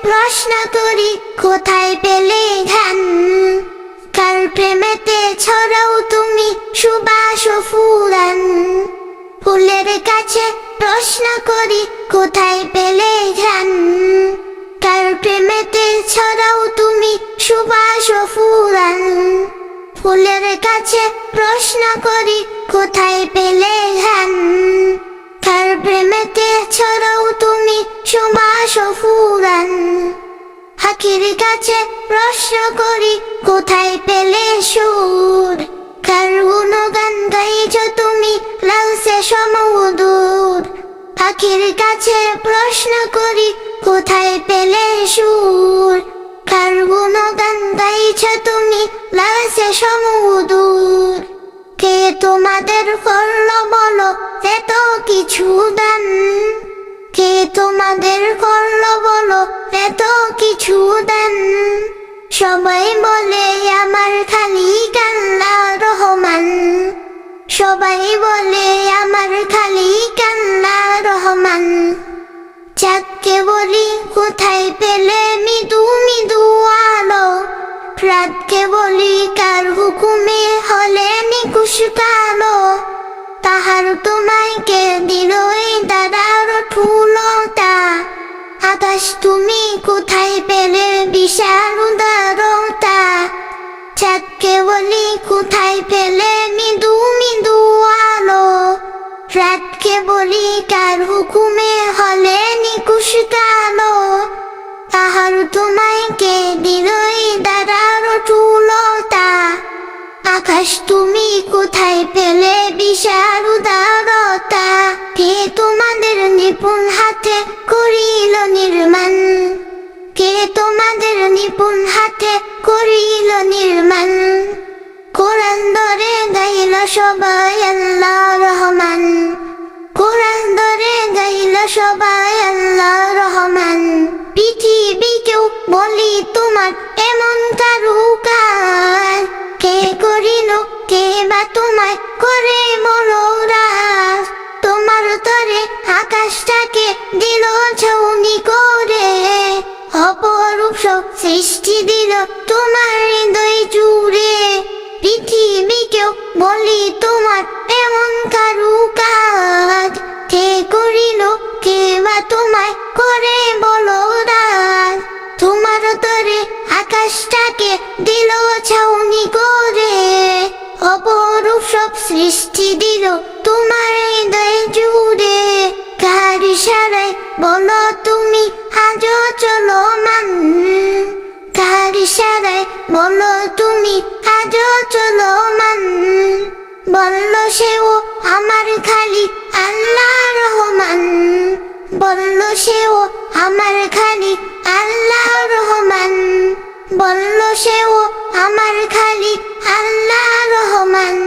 প্রশ্ন করি কোথায় পেলে ধ্যান, কার প্রেমেতে ছড়াও তুমি সুবাস ও ফুরান। ফুলের কাছে প্রশ্ন করি কোথায় পেলে ধ্যান, কার প্রেমেতে ছড়াও তুমি সুবাস ও ফুরান। ফুলের কাছে প্রশ্ন করি কোথায় পেলে ধ্যান, কার প্রেমেতে ছড়াও তুমি সুবাস ও ফুরান। পাখির কাছে প্রশ্ন করি কোথায় পেলে সুর, কার গুণগান গাইছ তুমি লালসে সমুদূর। পাখির কাছে প্রশ্ন করি কোথায় পেলে সুর, কার গুণগান গাইছ তুমি লালসে সমুদূর। কে তোমাদের করলো বলো এত কিছু দান, কে তোমাদের করলো বলো এত কিছু দান। সবাই বলে আমার খালিক আল্লাহ রহমান, সবাই বলে আমার খালিক আল্লাহ রহমান। চাঁদকে বলি কোথায় পেলে মৃদু মৃদু আলো, রাতকে বলি কার হুকুমে হলে নিকুশ কালো। তাহার তোমায় কে দিল এই দাদার ঠুলতা, আকাশ তুমি কোথায় পেলে বিশাল উদারতা। চাঁদকে বলি কোথায় পেলে মৃদু মৃদু আলো, রাতকে বলি কার হুকুমে হলে নিকুশ কালো। তাহার তোমায় কে দিল এই দাদার ঠুলতা, আকাশ তুমি কোথায় পেলে বিশাল উদারতা। কে তোমাদের নিপুণ হাতে করিল নির্মাণ, কে তোমাদের নিপুণ হাতে করিল নির্মাণ। কোরআন ধরে গাইল সবাই আল্লাহ রহমান, কোরআন ধরে গাইল সবাই আল্লাহ রহমান। পৃথিবীকেও বলি তোমার এমন কারুকাজ, কে করিল কে বা তোমায় করে মনোরাজ। তোমার তরে আকাশটাকে দিল ছাউনি করে, অপরূপ সব সৃষ্টি দিল তোমার হৃদয় জুড়ে। পৃথিবীকেও বলি তোমার এমন কারুকাজ, কে করিল কে বা তোমায় করে বলো রাজ। তোমার তরে আকাশটাকে দিল ছাউনি করে, অপরূপ সব সৃষ্টি দিল তোমার হৃদয় জুড়ে। কার ইশারায় বলো তুমি আজও চলমান, কার ইশারায় বলো তুমি আজও চলমান। বলল সেও আমার খালিক আল্লাহ রহমান, বলল সেও আমার খালিক আল্লাহ রহমান, বলল সেও আমার খালিক আল্লাহ রহমান।